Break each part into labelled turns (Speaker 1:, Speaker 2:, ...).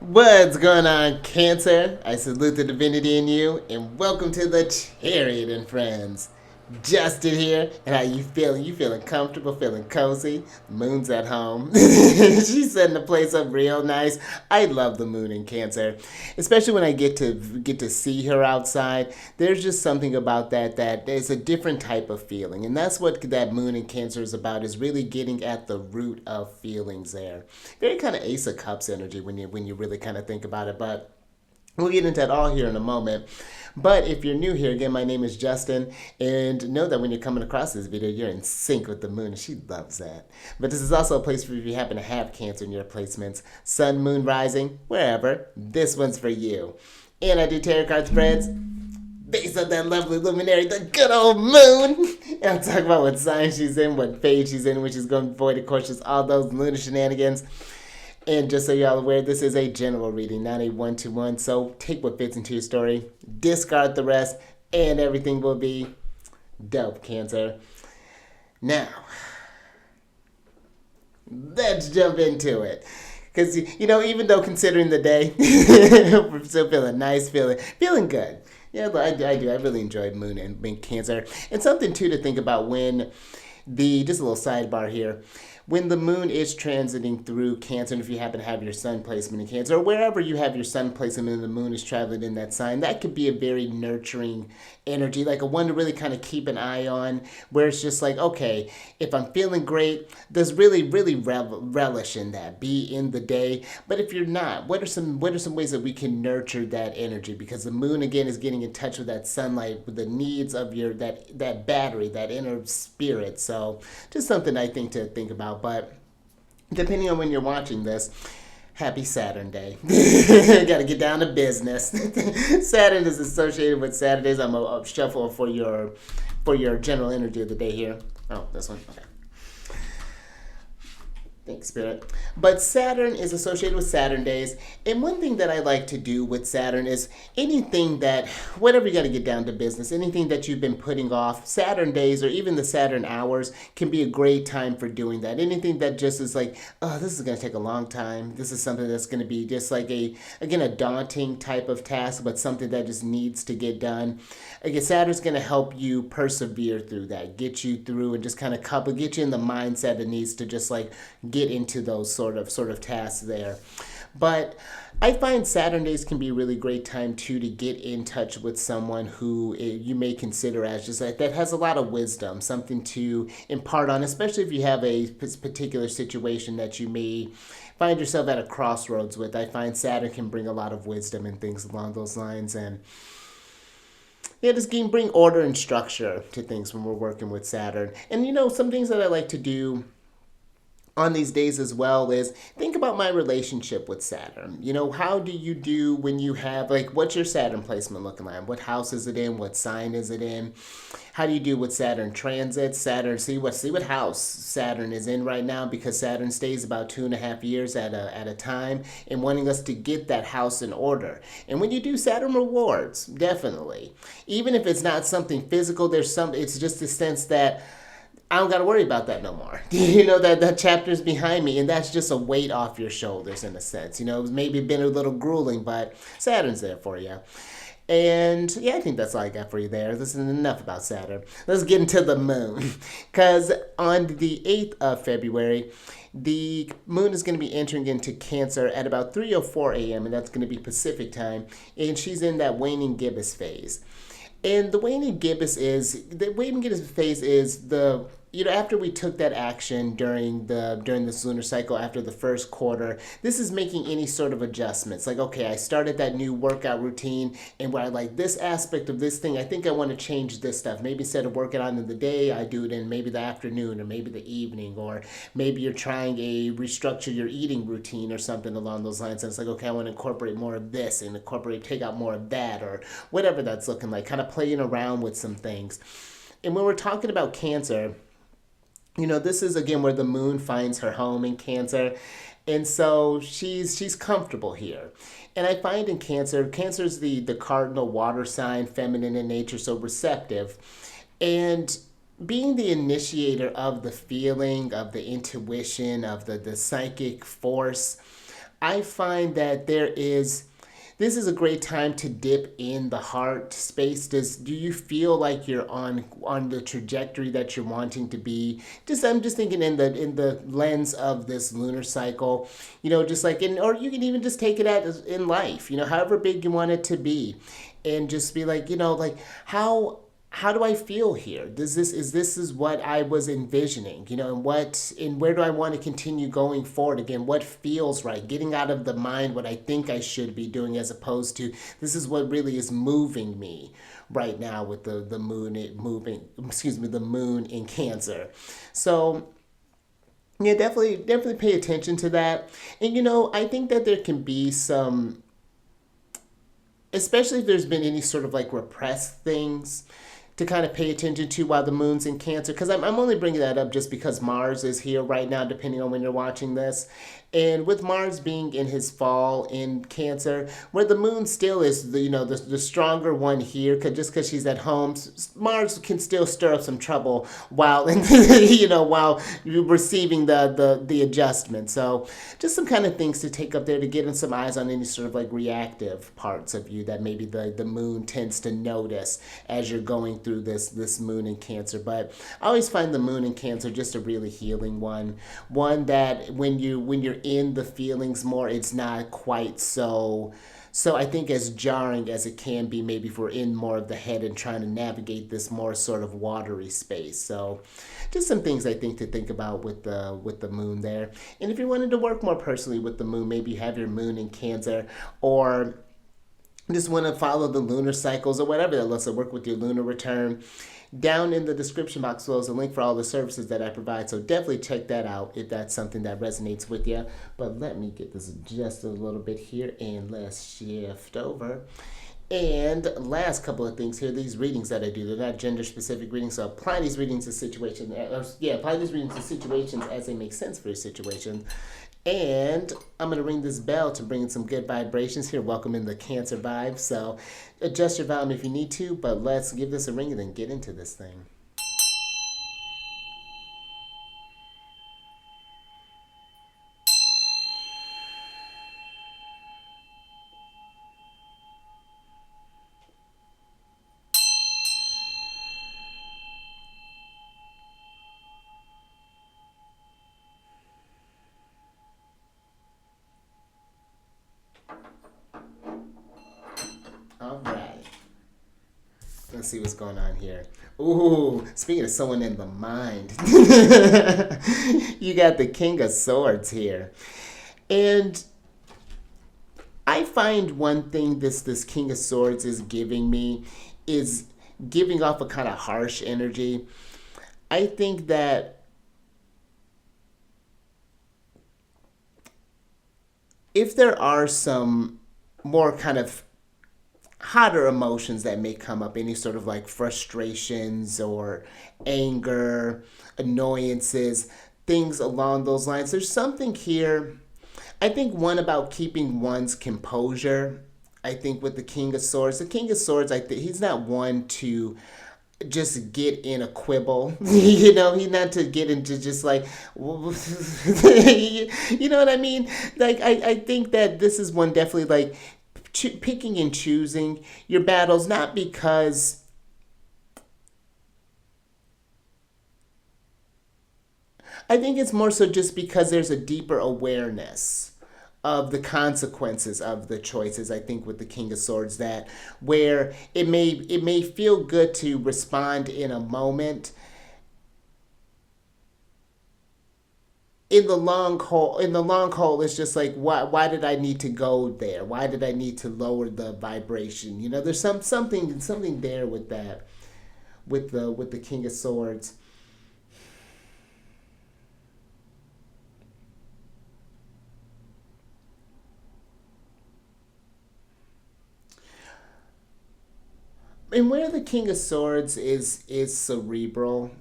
Speaker 1: What's going on, Cancer? I salute the divinity in you, and welcome to the Chariot Friends. Justin here, and how you feeling? You feeling comfortable, feeling cozy? The moon's at home. She's setting the place up real nice. I love the moon in Cancer, especially when I get to see her outside. There's just something about that is a different type of feeling, and that's what that moon in Cancer is about. Is really getting at the root of feelings there. Very kind of Ace of Cups energy when you really kind of think about it, but. We'll get into that all here in a moment. But if you're new here, again, my name is Justin, and know that when you're coming across this video, you're in sync with the moon, and she loves that. But this is also a place for if you happen to have Cancer in your placements, Sun, Moon, Rising, wherever, this one's for you. And I do tarot card spreads based on that lovely luminary, the good old moon. And I'll talk about what sign she's in, what phase she's in, when she's going to avoid, of course, just all those lunar shenanigans. And just so y'all aware, this is a general reading, not a one-to-one. So take what fits into your story, discard the rest, and everything will be dope, Cancer. Now, let's jump into it. Because, even though considering the day, we're still feeling nice, feeling good. Yeah, I do. I really enjoyed Moon and Cancer. And something, too, to think about when just a little sidebar here. When the moon is transiting through Cancer, and if you happen to have your sun placement in Cancer, or wherever you have your sun placement and the moon is traveling in that sign, that could be a very nurturing energy, like a one to really kind of keep an eye on, where it's just like, okay, if I'm feeling great, there's really, really relish in that, be in the day. But if you're not, what are some ways that we can nurture that energy? Because the moon, again, is getting in touch with that sunlight, with the needs of that battery, that inner spirit. So just something I think to think about. But depending on when you're watching this, happy Saturn Day. Got to get down to business. Saturn is associated with Saturdays. I'm a shuffle for your general energy of the day here. Oh, this one. Okay. Thanks, Spirit. But Saturn is associated with Saturn days. And one thing that I like to do with Saturn is whatever you got to get down to business, anything that you've been putting off, Saturn days or even the Saturn hours can be a great time for doing that. Anything that just is like, oh, this is going to take a long time. This is something that's going to be just like a daunting type of task, but something that just needs to get done. Again, Saturn's going to help you persevere through that, get you through and just kind of get you in the mindset that needs to just like get into those sort of tasks there. But I find Saturn days can be a really great time too to get in touch with someone who you may consider as just like that has a lot of wisdom, something to impart on, especially if you have a particular situation that you may find yourself at a crossroads with. I find Saturn can bring a lot of wisdom and things along those lines, and yeah, just can bring order and structure to things when we're working with Saturn. And some things that I like to do on these days as well is think about my relationship with Saturn. How do you do when you have, like, what's your Saturn placement looking like? What house is it in? What sign is it in? How do you do with Saturn transits? See what house Saturn is in right now, because Saturn stays about 2.5 years at a time, and wanting us to get that house in order. And when you do Saturn rewards, definitely. Even if it's not something physical, it's just a sense that I don't got to worry about that no more. That chapter's behind me, and that's just a weight off your shoulders in a sense. It's maybe been a little grueling, but Saturn's there for you. And yeah, I think that's all I got for you there. This is enough about Saturn. Let's get into the moon. Because on the 8th of February, the moon is going to be entering into Cancer at about 3:04 a.m., and that's going to be Pacific time. And she's in that waning gibbous phase. And the waning gibbous phase is after we took that action during this lunar cycle after the first quarter, this is making any sort of adjustments. Like, okay, I started that new workout routine, and where I like this aspect of this thing, I think I want to change this stuff. Maybe instead of working on in the day, I do it in maybe the afternoon or maybe the evening, or maybe you're trying to restructure your eating routine or something along those lines. And it's like, okay, I want to incorporate more of this and take out more of that, or whatever that's looking like, kind of playing around with some things. And when we're talking about Cancer, this is, again, where the moon finds her home in Cancer. And so she's comfortable here. And I find in Cancer's the cardinal water sign, feminine in nature, so receptive. And being the initiator of the feeling, of the intuition, of the psychic force, I find that this is a great time to dip in the heart space. Do you feel like you're on the trajectory that you're wanting to be? Just I'm just thinking in the lens of this lunar cycle, just like or you can even just take it in life, however big you want it to be, and just be like, like how do I feel here? This is what I was envisioning, and where do I want to continue going forward again? What feels right? Getting out of the mind what I think I should be doing, as opposed to this is what really is moving me right now with the moon the moon in Cancer. So yeah, definitely pay attention to that. And I think that there can be some, especially if there's been any sort of like repressed things to kind of pay attention to while the moon's in Cancer. Because I'm only bringing that up just because Mars is here right now, depending on when you're watching this. And with Mars being in his fall in Cancer, where the moon still is the stronger one here, just because she's at home, Mars can still stir up some trouble while while you're receiving the adjustment. So just some kind of things to take up there to get in some eyes on any sort of like reactive parts of you that maybe the moon tends to notice as you're going through this moon in Cancer. But I always find the moon in Cancer just a really healing one that when you're in the feelings more, it's not quite so I think as jarring as it can be maybe if we're in more of the head and trying to navigate this more sort of watery space. So just some things I think to think about with the moon there. And if you wanted to work more personally with the moon, maybe you have your moon in Cancer, or just want to follow the lunar cycles or whatever that lets it work with your lunar return. Down in the description box below is a link for all the services that I provide, so definitely check that out if that's something that resonates with you. But let me get this just a little bit here, and let's shift over. And last couple of things here, these readings that I do, they're not gender-specific readings, so apply these readings to situations. Apply these readings to situations as they make sense for your situation. And I'm going to ring this bell to bring in some good vibrations here. Welcome in the Cancer vibe. So adjust your volume if you need to, but let's give this a ring and then get into this thing. All right. Let's see what's going on here. Ooh, speaking of someone in the mind, you got the King of Swords here. And I find one thing this King of Swords is giving me is giving off a kind of harsh energy. I think that if there are some more kind of hotter emotions that may come up, any sort of like frustrations or anger, annoyances, things along those lines, there's something here. I think one about keeping one's composure. I think with the King of Swords, I think he's not one to just get in a quibble. He's not to get into just like, you know what I mean? Like, I think that this is one definitely like picking and choosing your battles, not because I think it's more so just because there's a deeper awareness of the consequences of the choices. I think with the King of Swords, that where it may feel good to respond in a moment, in the long haul, it's just like, why did I need to go there? Why did I need to lower the vibration? There's something there with that, with the King of Swords. And where the King of Swords is cerebral,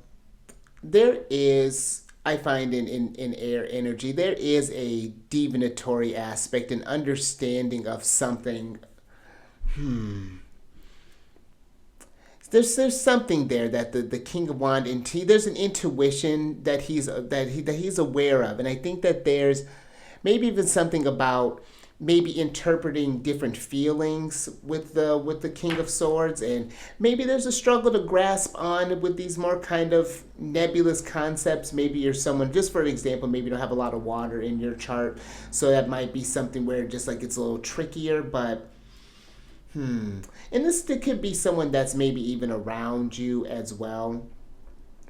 Speaker 1: there is, I find in air energy, there is a divinatory aspect, an understanding of something. There's something there that the King of Wand, there's an intuition that he's aware of, and I think that there's maybe even something about maybe interpreting different feelings with the King of Swords, and maybe there's a struggle to grasp on with these more kind of nebulous concepts. Maybe you're someone, just for an example, maybe you don't have a lot of water in your chart, so that might be something where just like it's a little trickier. But and this could be someone that's maybe even around you as well.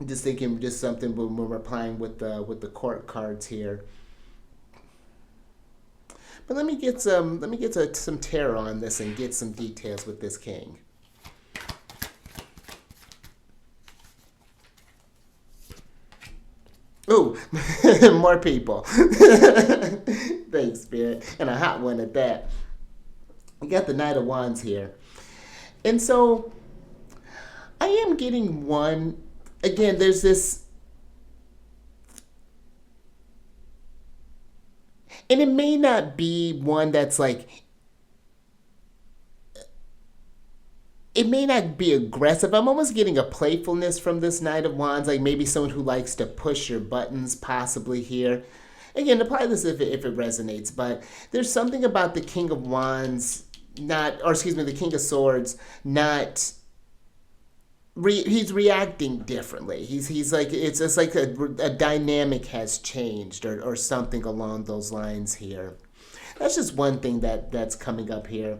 Speaker 1: Just thinking, just something when we're playing with the court cards here. But let me get some tarot on this and get some details with this king. Ooh, more people. Thanks, Spirit, and a hot one at that. We got the Knight of Wands here, and so I am getting one. Again, there's this, and it may not be one that's like, it may not be aggressive. I'm almost getting a playfulness from this Knight of Wands, like maybe someone who likes to push your buttons possibly here. Again, apply this if it resonates, but there's something about the King of Wands not, or excuse me, the King of Swords not, he's reacting differently. He's like, it's just like a dynamic has changed, or something along those lines here. That's just one thing that's coming up here.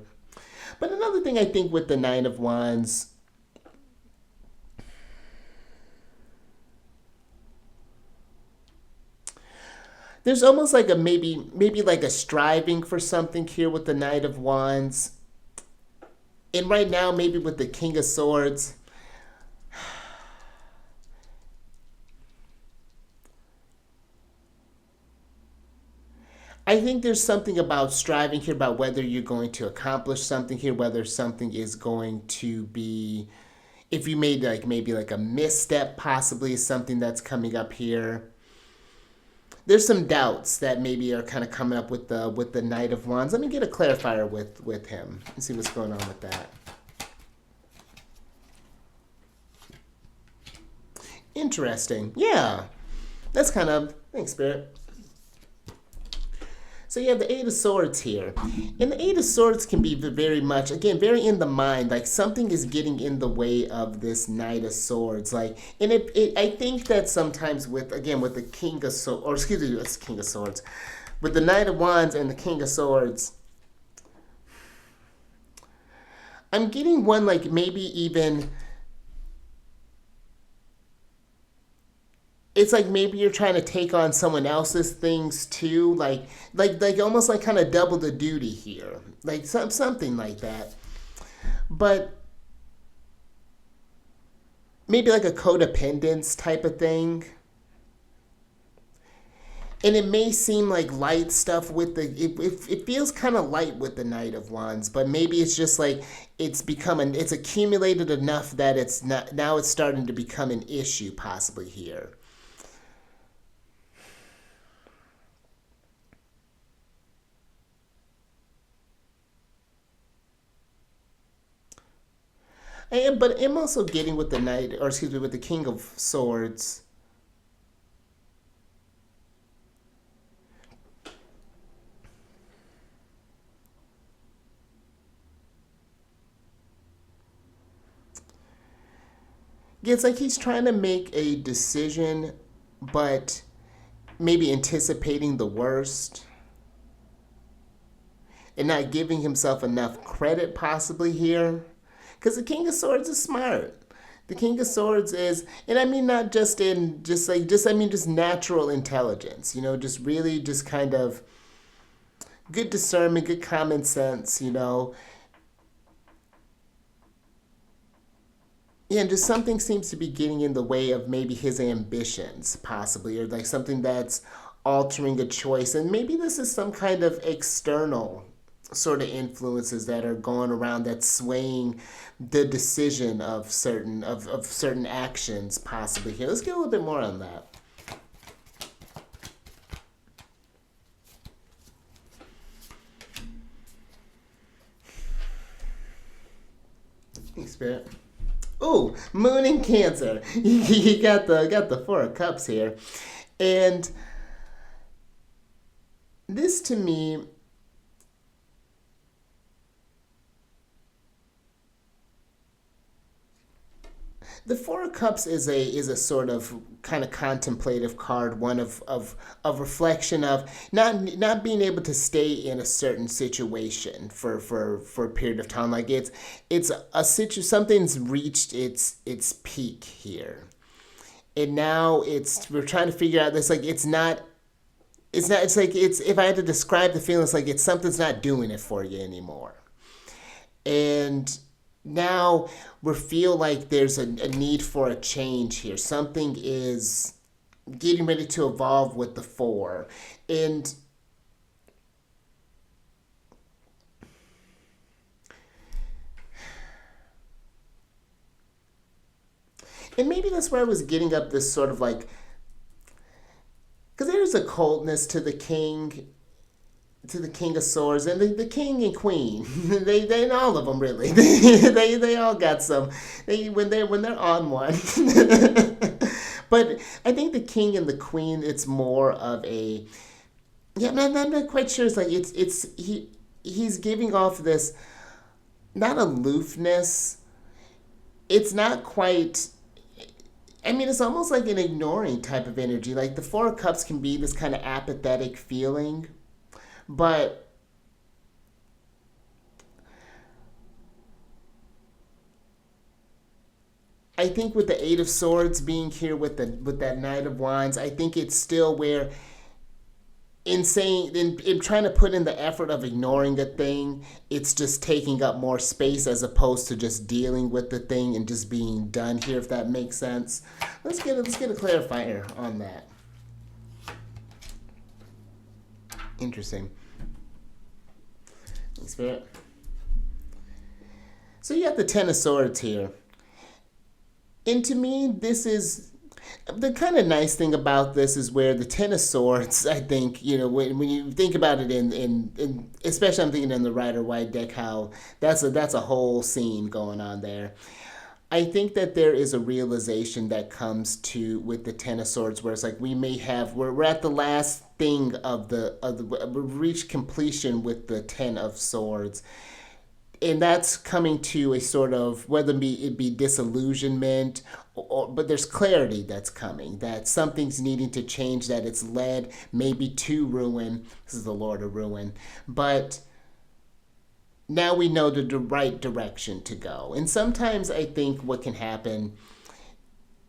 Speaker 1: But another thing I think with the Nine of Wands, there's almost like a maybe like a striving for something here with the Knight of Wands. And right now, maybe with the King of Swords, I think there's something about striving here, about whether you're going to accomplish something here, whether something is going to be, if you made like maybe like a misstep, possibly is something that's coming up here. There's some doubts that maybe are kind of coming up with the Knight of Wands. Let me get a clarifier with him and see what's going on with that. Interesting. Yeah. That's kind of, thanks, Spirit. So you have the Eight of Swords here. And the Eight of Swords can be very much, again, very in the mind. Like something is getting in the way of this Knight of Swords. Like, and I think that sometimes with, again, with the King of Swords, or excuse me, it's King of Swords. With the Knight of Wands and the King of Swords, I'm getting one like maybe even, it's like maybe you're trying to take on someone else's things too, like almost like kind of double the duty here, like something like that. But maybe like a codependence type of thing. And it may seem like light stuff with the, it feels kind of light with the Knight of Wands, but maybe it's just like it's accumulated enough that it's not, now it's starting to become an issue possibly here. But I'm also getting with the Knight, or excuse me, with the King of Swords. Yeah, it's like he's trying to make a decision, but maybe anticipating the worst and not giving himself enough credit possibly here. Because the King of Swords is smart. The King of Swords is, and I mean not just in, I mean just natural intelligence, just really just kind of good discernment, good common sense, Yeah, and just something seems to be getting in the way of maybe his ambitions, possibly, or like something that's altering a choice. And maybe this is some kind of external sort of influences that are going around that's swaying the decision of certain actions possibly here. Let's get a little bit more on that. Thanks, Spirit. Ooh, Moon in Cancer. You got the Four of Cups here. And This to me, the Four of Cups is a sort of kind of contemplative card, one of reflection of not being able to stay in a certain situation for a period of time. Like it's a something's reached its peak here, and now we're trying to figure out this. Like it's like it's if I had to describe the feeling, it's like it's something's not doing it for you anymore, and now we feel like there's a need for a change here. Something is getting ready to evolve with the four. And maybe that's where I was getting up this sort of like, because there's a coldness to the King of Swords and the King and Queen. They all of them really. They all got some. When they're on one. But I think the King and the Queen, it's more of a, yeah. I'm not quite sure. It's like he's giving off this, not aloofness. It's not quite. I mean, it's almost like an ignoring type of energy. Like the Four of Cups can be this kind of apathetic feeling, but I think with the Eight of Swords being here with that Knight of Wands, I think it's still where in trying to put in the effort of ignoring a thing, it's just taking up more space as opposed to just dealing with the thing and just being done here, if that makes sense. Let's get a clarifier on that. Interesting. Spirit. So you got the Ten of Swords here. And to me, this is the kind of nice thing about this is where the Ten of Swords, I think, when you think about it in especially I'm thinking in the Rider White deck, how that's a whole scene going on there. I think that there is a realization that comes to with the Ten of Swords where it's like we're at the last thing we've reached completion with the Ten of Swords, and that's coming to a sort of whether it be disillusionment but there's clarity that's coming, that something's needing to change, that it's led maybe to ruin. This is the Lord of Ruin, but now we know the right direction to go. And sometimes I think what can happen,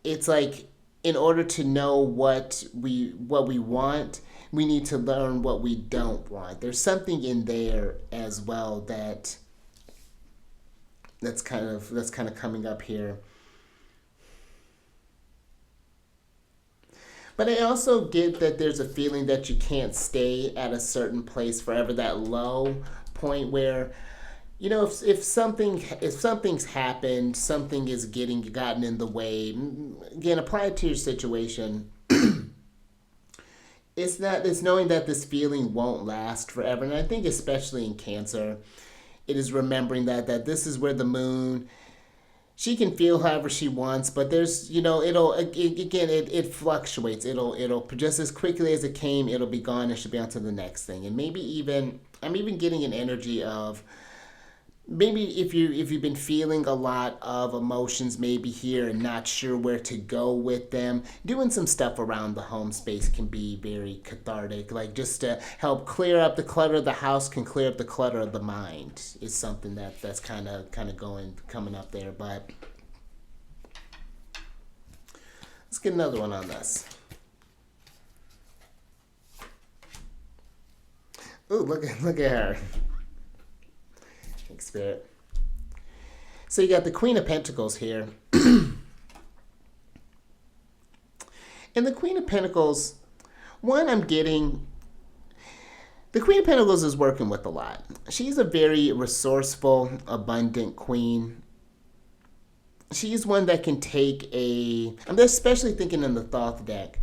Speaker 1: it's like in order to know what we want, we need to learn what we don't want. There's something in there as well that's kind of coming up here. But I also get that there's a feeling that you can't stay at a certain place forever, that low point where, if something's happened, something is gotten in the way. Again, apply it to your situation. It's knowing that this feeling won't last forever. And I think especially in Cancer, it is remembering that this is where the moon, she can feel however she wants, but there's, it fluctuates. It'll just as quickly as it came, it'll be gone and she'll be on to the next thing. And maybe even, I'm even getting an energy of, maybe if you've been feeling a lot of emotions maybe here and not sure where to go with them, doing some stuff around the home space can be very cathartic. Like just to help clear up the clutter of the house can clear up the clutter of the mind is something that's kind of coming up there. But let's get another one on this. Ooh, look at her. Spirit. So you got the Queen of Pentacles here. And the Queen of Pentacles, the Queen of Pentacles is working with a lot. She's a very resourceful, abundant queen. She's one that can I'm especially thinking in the Thoth deck.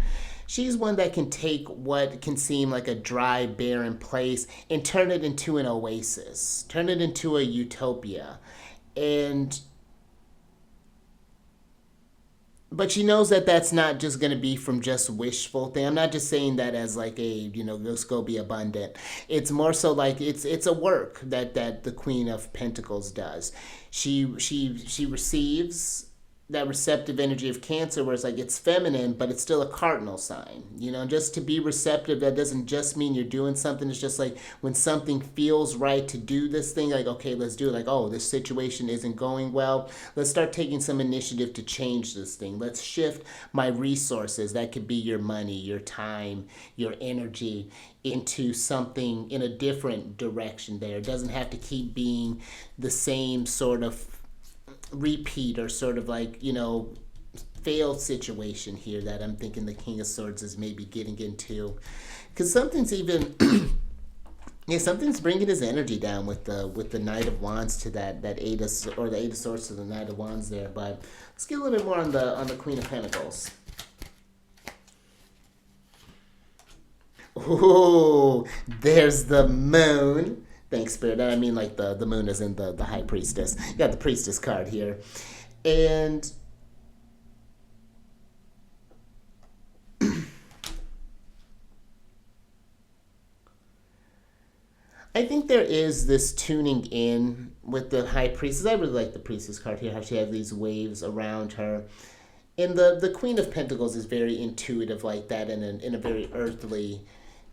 Speaker 1: She's one that can take what can seem like a dry, barren place and turn it into an oasis, turn it into a utopia. And but she knows that that's not just going to be from just wishful thing. I'm not just saying that as like a, let's go be abundant. It's more so like it's a work that the Queen of Pentacles does. She receives that receptive energy of Cancer, where it's like it's feminine, but it's still a cardinal sign. Just to be receptive, that doesn't just mean you're doing something. It's just like when something feels right to do this thing, like, okay, let's do it. Like, oh, this situation isn't going well. Let's start taking some initiative to change this thing. Let's shift my resources. That could be your money, your time, your energy into something in a different direction there. It doesn't have to keep being the same sort of repeat or sort of like, failed situation here that I'm thinking the King of Swords is maybe getting into. Because something's even, yeah, something's bringing his energy down with the Knight of Wands to that Eight of, or the Eight of Swords to the Knight of Wands there. But let's get a little bit more on the Queen of Pentacles. Oh, there's the Moon. Thanks, Spirit. I mean, like the Moon is in the High Priestess. You got the Priestess card here. And I think there is this tuning in with the High Priestess. I really like the Priestess card here, how she has these waves around her. And the Queen of Pentacles is very intuitive like that in a very earthly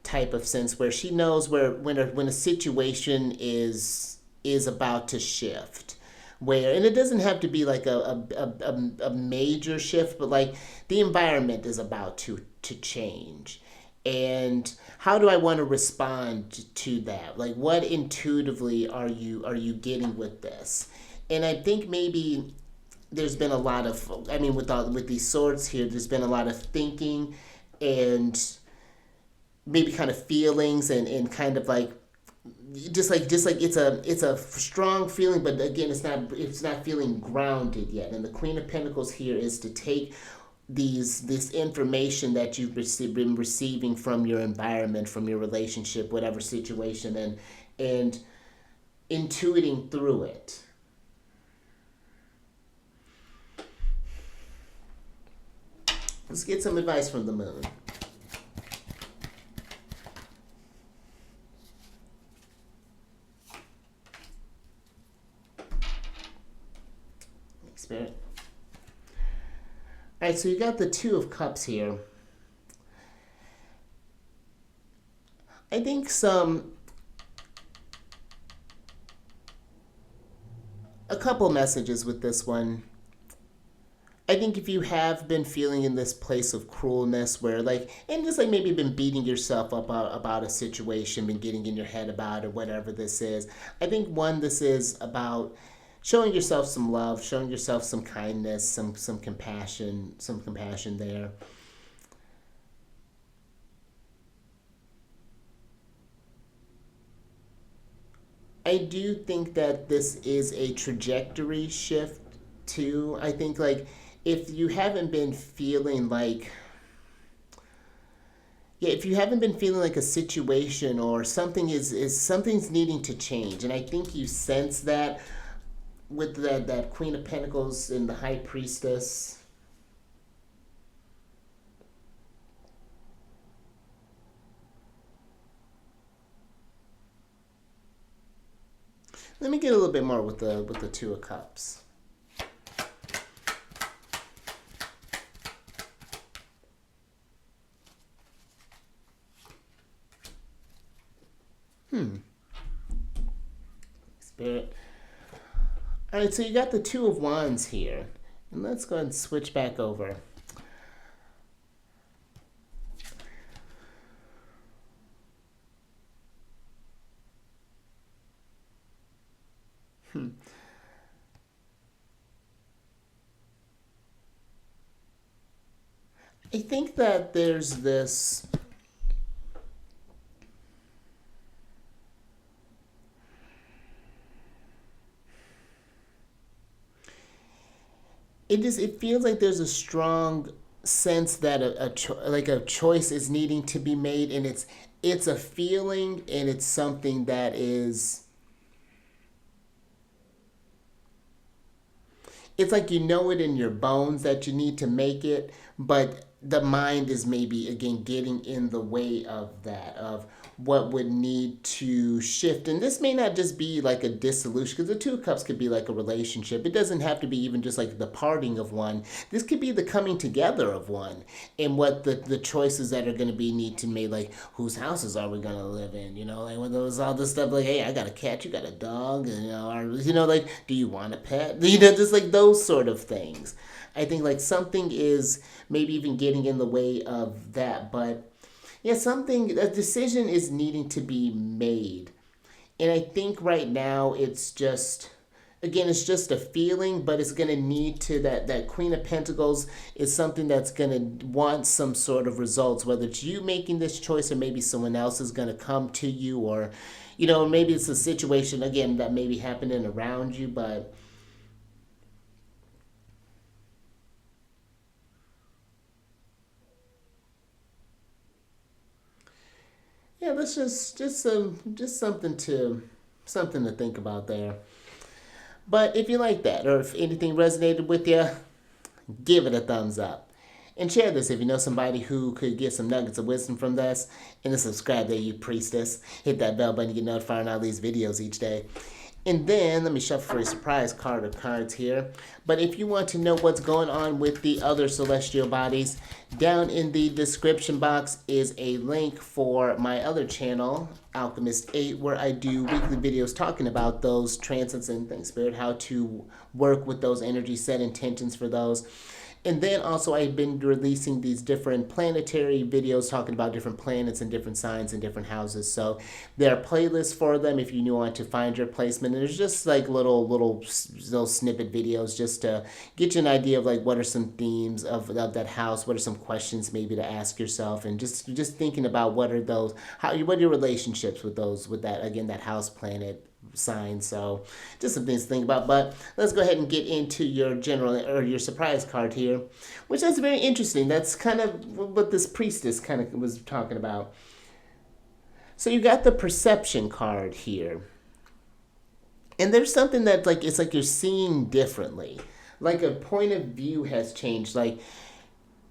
Speaker 1: type of sense, where she knows when a situation is about to shift, where, and it doesn't have to be like a major shift, but like the environment is about to change. And how do I want to respond to that? Like, what intuitively are you getting with this? And I think maybe there's been a lot of, I mean, with these swords here, there's been a lot of thinking and maybe kind of feelings and kind of like just like it's a strong feeling, but again, it's not feeling grounded yet. And the Queen of Pentacles here is to take this information that you've been receiving from your environment, from your relationship, whatever situation, and intuiting through it. Let's get some advice from the Moon. Spirit. All right, so you got the Two of Cups here. I think a couple messages with this one. I think if you have been feeling in this place of cruelness where like, and just like maybe been beating yourself up about a situation, been getting in your head about it, whatever this is, I think this is about showing yourself some love, showing yourself some kindness, some compassion there. I do think that this is a trajectory shift too. I think like if you haven't been feeling like, yeah, if you haven't been feeling like a situation or something is something's needing to change, and I think you sense that with that Queen of Pentacles and the High Priestess. Let me get a little bit more with the Two of Cups. Spirit. All right, so you got the Two of Wands here. And let's go ahead and switch back over. I think that there's this... It feels like there's a strong sense that a choice is needing to be made, and it's a feeling, and it's something that is... it's like you know it in your bones that you need to make it, but the mind is maybe again getting in the way of that, of what would need to shift. And this may not just be like a dissolution, because the Two of Cups could be like a relationship. It doesn't have to be even just like the parting of one. This could be the coming together of one, and what the choices that are going to be need to make, like whose houses are we going to live in, you know, like when those all this stuff, like, hey, I got a cat, you got a dog, and, you know, or, you know, like, do you want a pet, you know, just like those sort of things. I think like something is maybe even getting in the way of that, but yeah, something, a decision is needing to be made. And I think right now it's just, again, it's just a feeling, but it's going to need to, that Queen of Pentacles is something that's going to want some sort of results, whether it's you making this choice or maybe someone else is going to come to you, or, you know, maybe it's a situation, again, that may be happening around you, but yeah, that's just something to think about there. But if you like that, or if anything resonated with you, give it a thumbs up. And share this if you know somebody who could get some nuggets of wisdom from this. And then subscribe there, you priestess. Hit that bell button to get notified on all these videos each day. And then let me shuffle for a surprise card or cards here. But if you want to know what's going on with the other celestial bodies, down in the description box is a link for my other channel, Alchemist 8, where I do weekly videos talking about those transits and things, spirit, how to work with those energies, set intentions for those. And then also I've been releasing these different planetary videos talking about different planets and different signs and different houses. So there are playlists for them if you want to find your placement. And there's just like little snippet videos just to get you an idea of like what are some themes of that house, what are some questions maybe to ask yourself, and just thinking about what are those, what are your relationships with those, with that, again, that house planet sign. So just some things to think about. But let's go ahead and get into your general or your surprise card here, which is very interesting. That's kind of what this priestess kind of was talking about. So you got the perception card here, and there's something that, like, it's like you're seeing differently, like a point of view has changed. Like,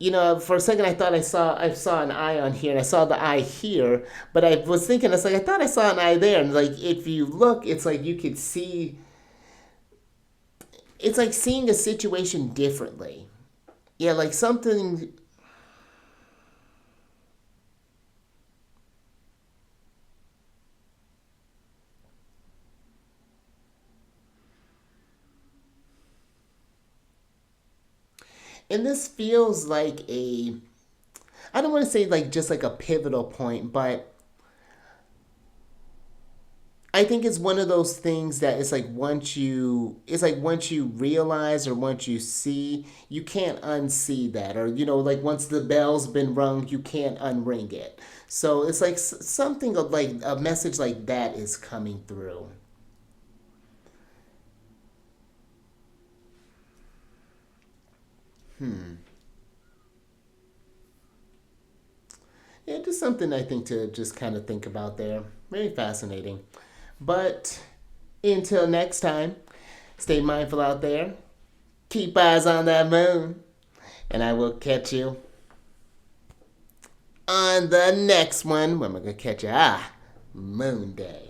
Speaker 1: you know, for a second I saw an eye on here, and I saw the eye here, but I was thinking, it's like I thought I saw an eye there, and like if you look, it's like you could see. It's like seeing a situation differently. Yeah, like something. And this feels like a. I don't want to say like just like a pivotal point, but I think it's one of those things that it's like once you realize or once you see, you can't unsee that. Or, you know, like once the bell's been rung, you can't unring it. So it's like something of like a message like that is coming through. Yeah, just something I think to just kind of think about there. Very fascinating. But until next time, stay mindful out there. Keep eyes on that moon. And I will catch you on the next one. When am I going to catch you? Moon Day.